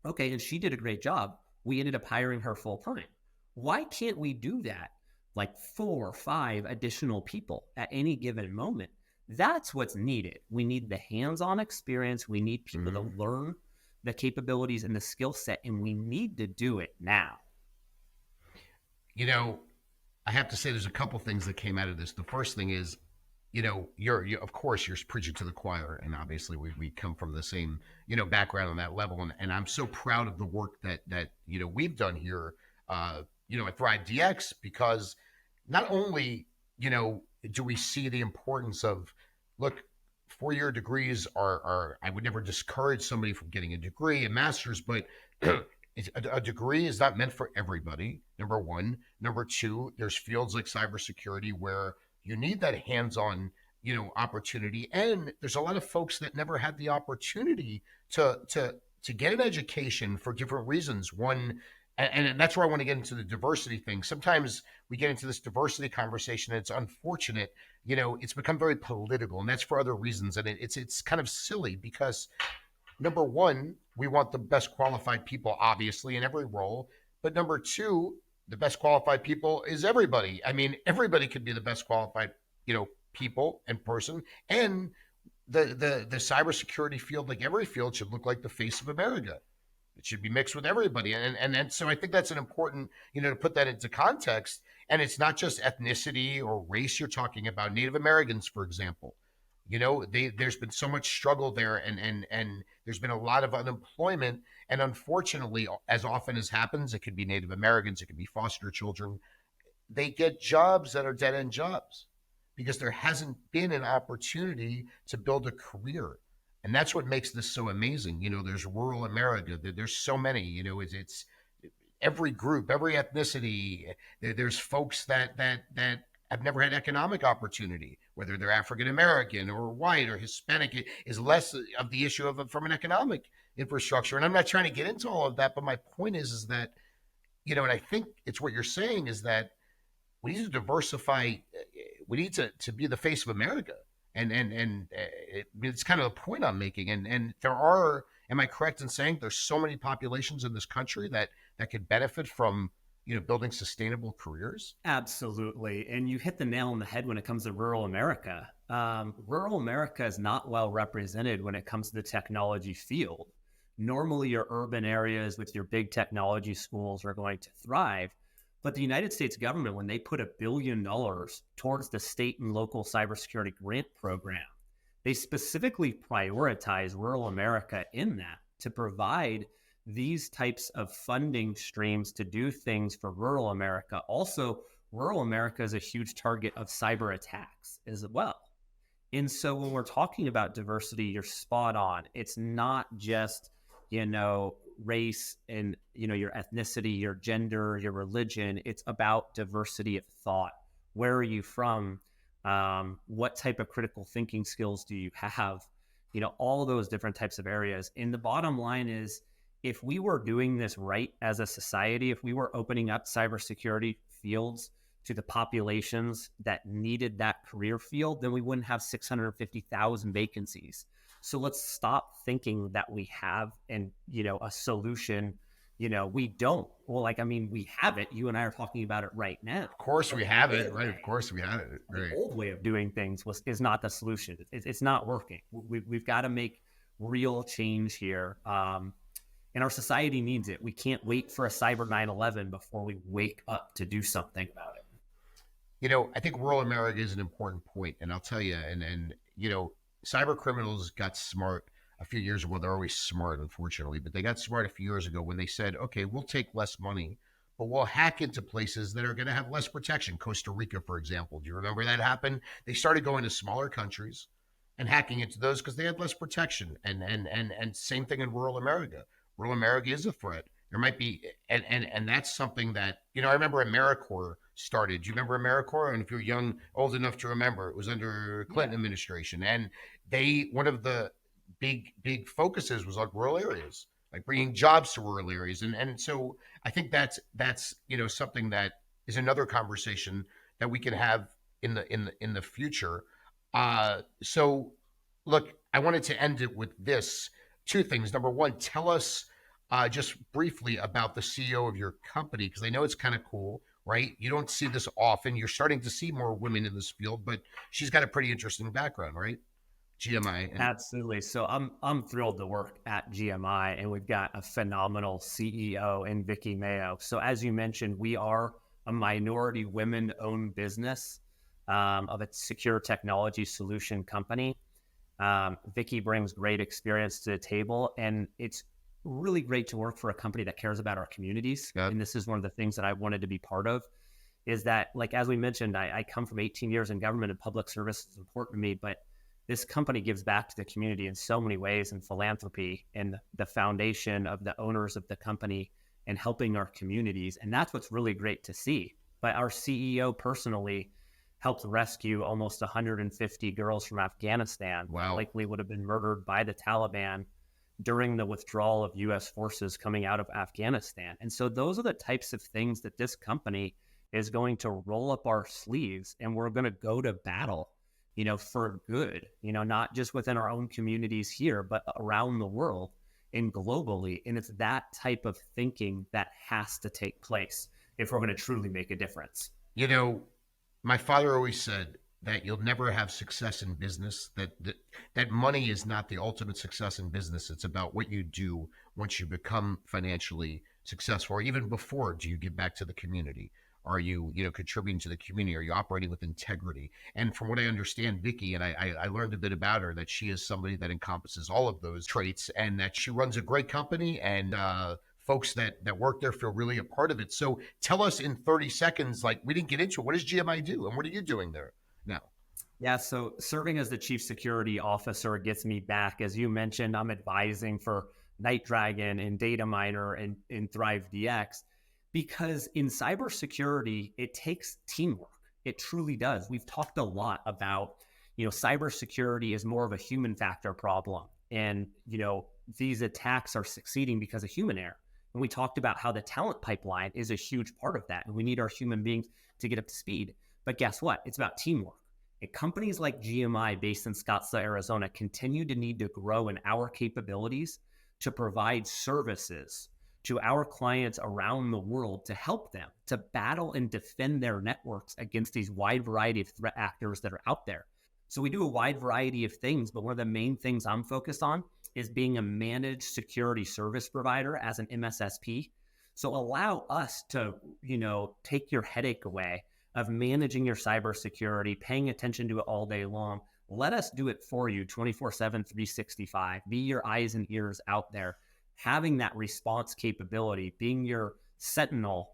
Okay, and she did a great job. We ended up hiring her full time. Why can't we do that? Like 4 or 5 additional people at any given moment. That's what's needed. We need the hands-on experience. We need people to learn the capabilities and the skill set, and we need to do it now. I have to say there's a couple things that came out of this. The first thing is, you're of course you're preaching to the choir, and obviously we come from the same background on that level, and I'm so proud of the work that we've done here at ThriveDX, because not only do we see the importance of, look, 4-year degrees are I would never discourage somebody from getting a degree, a master's, but a degree is not meant for everybody, number one. Number two, there's fields like cybersecurity where you need that hands-on, opportunity. And there's a lot of folks that never had the opportunity to get an education for different reasons. One, and that's where I want to get into the diversity thing. Sometimes we get into this diversity conversation and it's unfortunate, it's become very political, and that's for other reasons. And it's kind of silly because, number one, we want the best qualified people, obviously, in every role. But number two, the best qualified people is everybody. Everybody could be the best qualified, people and person. And the cybersecurity field, like every field, should look like the face of America. It should be mixed with everybody. And so I think that's an important, to put that into context. And it's not just ethnicity or race you're talking about. Native Americans, for example, there's been so much struggle there, and there's been a lot of unemployment. And unfortunately, as often as happens, it could be Native Americans, it could be foster children. They get jobs that are dead-end jobs because there hasn't been an opportunity to build a career. And that's what makes this so amazing. There's rural America. There's so many, it's every group, every ethnicity. There's folks that have never had economic opportunity, whether they're African American or white or Hispanic. Is less of the issue from an economic infrastructure. And I'm not trying to get into all of that, but my point is that, and I think it's what you're saying is that we need to diversify. We need to be the face of America. It's kind of the point I'm making. And there are, am I correct in saying there's so many populations in this country that could benefit from, building sustainable careers? Absolutely. And you hit the nail on the head when it comes to rural America. Rural America is not well represented when it comes to the technology field. Normally, your urban areas with your big technology schools are going to thrive. But the United States government, when they put $1 billion towards the state and local cybersecurity grant program, they specifically prioritize rural America in that to provide these types of funding streams to do things for rural America. Also, rural America is a huge target of cyber attacks as well. And so when we're talking about diversity, you're spot on. It's not just, race and, your ethnicity, your gender, your religion. It's about diversity of thought. Where are you from? What type of critical thinking skills do you have? All those different types of areas. And the bottom line is, if we were doing this right as a society, if we were opening up cybersecurity fields to the populations that needed that career field, then we wouldn't have 650,000 vacancies. So let's stop thinking that we have a solution. We don't. Well, we have it. You and I are talking about it right now. Of course we have it, right? Of course we have it. Right. The old way of doing things is not the solution. It's not working. We've got to make real change here. And our society needs it. We can't wait for a cyber 9/11 before we wake up to do something about it. I think rural America is an important point, and I'll tell you, cyber criminals got smart a few years ago. They're always smart, unfortunately, but they got smart a few years ago when they said, okay, we'll take less money, but we'll hack into places that are going to have less protection. Costa Rica, for example. Do you remember that happened? They started going to smaller countries and hacking into those because they had less protection. And same thing in rural America. Rural America is a threat. There might be, and that's something that, I remember AmeriCorps started. Do you remember AmeriCorps? And if you're old enough to remember, it was under Clinton administration. And one of the big focuses was on rural areas, like bringing jobs to rural areas. And so I think that's something that is another conversation that we can have in the future. So look, I wanted to end it with this. Two things. Number one, tell us just briefly about the CEO of your company, because I know it's kind of cool, right? You don't see this often. You're starting to see more women in this field, but she's got a pretty interesting background, right? GMI. Absolutely. So I'm thrilled to work at GMI, and we've got a phenomenal CEO in Vicky Mayo. So as you mentioned, we are a minority women-owned business of a secure technology solution company. Vicky brings great experience to the table, and it's really great to work for a company that cares about our communities. Yep. And this is one of the things that I wanted to be part of, is that, as we mentioned, I come from 18 years in government, and public service is important to me, but this company gives back to the community in so many ways, and philanthropy and the foundation of the owners of the company and helping our communities. And that's what's really great to see. But our CEO personally helped rescue almost 150 girls from Afghanistan. Wow. Likely would have been murdered by the Taliban during the withdrawal of U.S. forces coming out of Afghanistan. And so those are the types of things that this company is going to roll up our sleeves, and we're going to go to battle, for good, not just within our own communities here, but around the world and globally. And it's that type of thinking that has to take place if we're going to truly make a difference. My father always said that you'll never have success in business, that money is not the ultimate success in business. It's about what you do once you become financially successful, or even before. Do you give back to the community? Are you, contributing to the community? Are you operating with integrity? And from what I understand, Vicky, and I learned a bit about her, that she is somebody that encompasses all of those traits, and that she runs a great company, and folks that work there feel really a part of it. So tell us in 30 seconds, we didn't get into it. What does GMI do, and what are you doing there now? Yeah, so serving as the chief security officer gets me back. As you mentioned, I'm advising for Night Dragon and Data Miner and ThriveDX, because in cybersecurity, it takes teamwork. It truly does. We've talked a lot about, cybersecurity is more of a human factor problem. And, these attacks are succeeding because of human error. And we talked about how the talent pipeline is a huge part of that. And we need our human beings to get up to speed. But guess what? It's about teamwork. And companies like GMI based in Scottsdale, Arizona, continue to need to grow in our capabilities to provide services to our clients around the world to help them to battle and defend their networks against these wide variety of threat actors that are out there. So we do a wide variety of things, but one of the main things I'm focused on is being a managed security service provider as an MSSP. So allow us to, take your headache away of managing your cybersecurity, paying attention to it all day long. Let us do it for you 24/7, 365. Be your eyes and ears out there. Having that response capability, being your sentinel,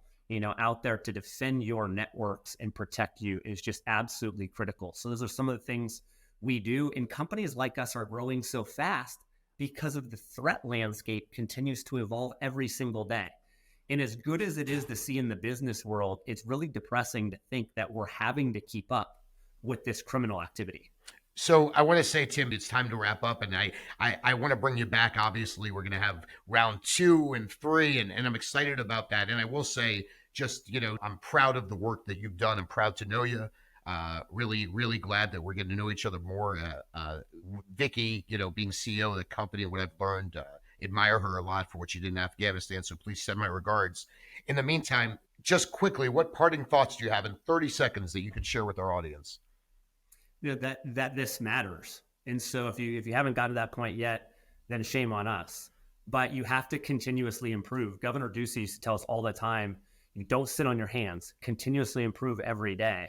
out there to defend your networks and protect you is just absolutely critical. So those are some of the things we do. And companies like us are growing so fast because of the threat landscape continues to evolve every single day. And as good as it is to see in the business world, it's really depressing to think that we're having to keep up with this criminal activity. So I want to say, Tim, it's time to wrap up, and I want to bring you back. Obviously, we're going to have round 2 and 3, and I'm excited about that. And I will say, just, I'm proud of the work that you've done. I'm proud to know you. Really, really glad that we're getting to know each other more. Vicky, being CEO of the company, what I've learned, admire her a lot for what she did in Afghanistan. So please send my regards. In the meantime, just quickly, what parting thoughts do you have in 30 seconds that you could share with our audience? That this matters. And so if you haven't gotten to that point yet, then shame on us. But you have to continuously improve. Governor Ducey tells us all the time, you don't sit on your hands, continuously improve every day.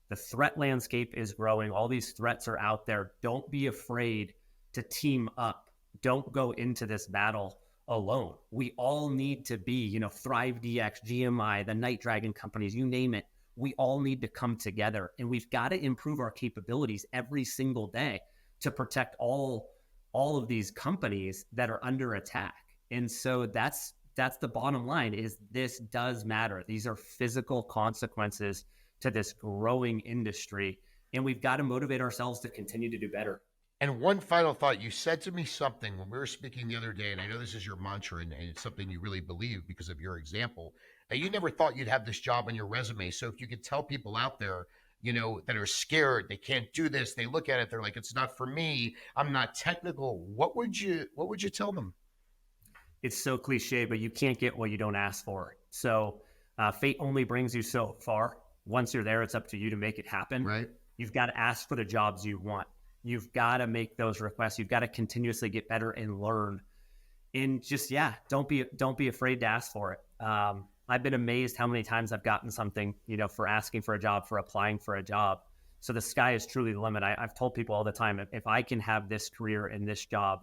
The threat landscape is growing. All these threats are out there. Don't be afraid to team up. Don't go into this battle alone. We all need to be, ThriveDX, GMI, the Night Dragon companies, you name it. We all need to come together, and we've got to improve our capabilities every single day to protect all of these companies that are under attack. And so that's the bottom line, is this does matter. These are physical consequences to this growing industry, and we've got to motivate ourselves to continue to do better. And one final thought, you said to me something when we were speaking the other day, and I know this is your mantra and it's something you really believe because of your example, that you never thought you'd have this job on your resume. So if you could tell people out there, that are scared, they can't do this, they look at it, they're like, it's not for me, I'm not technical, what would you tell them? It's so cliche, but you can't get what you don't ask for. So fate only brings you so far. Once you're there, it's up to you to make it happen. Right. You've got to ask for the jobs you want. You've got to make those requests. You've got to continuously get better and learn. And just, don't be afraid to ask for it. I've been amazed how many times I've gotten something, for asking for a job, for applying for a job. So the sky is truly the limit. I've told people all the time, if I can have this career in this job,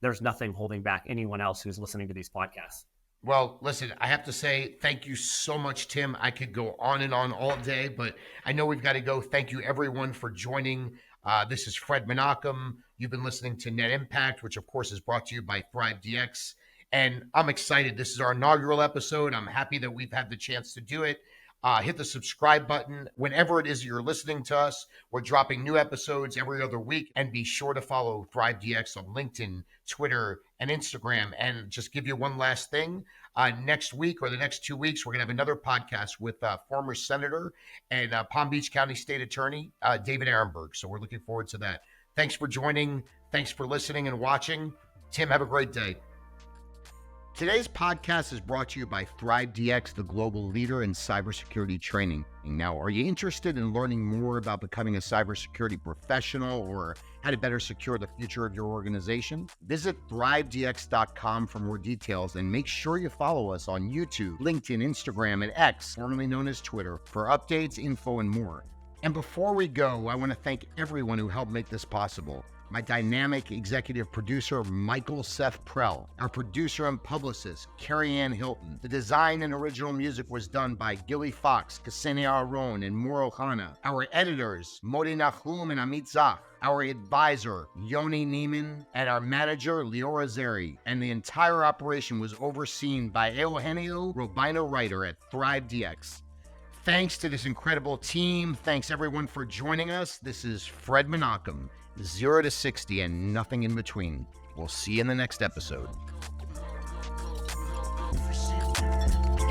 there's nothing holding back anyone else who's listening to these podcasts. Well, listen, I have to say thank you so much, Tim. I could go on and on all day, but I know we've got to go. Thank you, everyone, for joining. This is Fred Menachem. You've been listening to Net Impact, which, of course, is brought to you by ThriveDX. And I'm excited. This is our inaugural episode. I'm happy that we've had the chance to do it. Hit the subscribe button whenever it is you're listening to us. We're dropping new episodes every other week. And be sure to follow ThriveDX on LinkedIn, Twitter, and Instagram. And just give you one last thing. Next week or the next 2 weeks, we're going to have another podcast with former Senator and Palm Beach County State Attorney, David Ehrenberg. So we're looking forward to that. Thanks for joining. Thanks for listening and watching. Tim, have a great day. Today's podcast is brought to you by ThriveDX, the global leader in cybersecurity training. Now, are you interested in learning more about becoming a cybersecurity professional or how to better secure the future of your organization? Visit ThriveDX.com for more details and make sure you follow us on YouTube, LinkedIn, Instagram, and X, formerly known as Twitter, for updates, info, and more. And before we go, I want to thank everyone who helped make this possible. My dynamic executive producer, Michael Seth Prell. Our producer and publicist, Carrie Ann Hilton. The design and original music was done by Gilly Fox, Ksenia Aron, and Moro Khanna. Our editors, Modi Nachum and Amit Zach. Our advisor, Yoni Neiman, and our manager, Leora Zeri. And the entire operation was overseen by Eugenio Robino Writer at ThriveDX. Thanks to this incredible team. Thanks everyone for joining us. This is Fred Menachem. 0 to 60 and nothing in between. We'll see you in the next episode.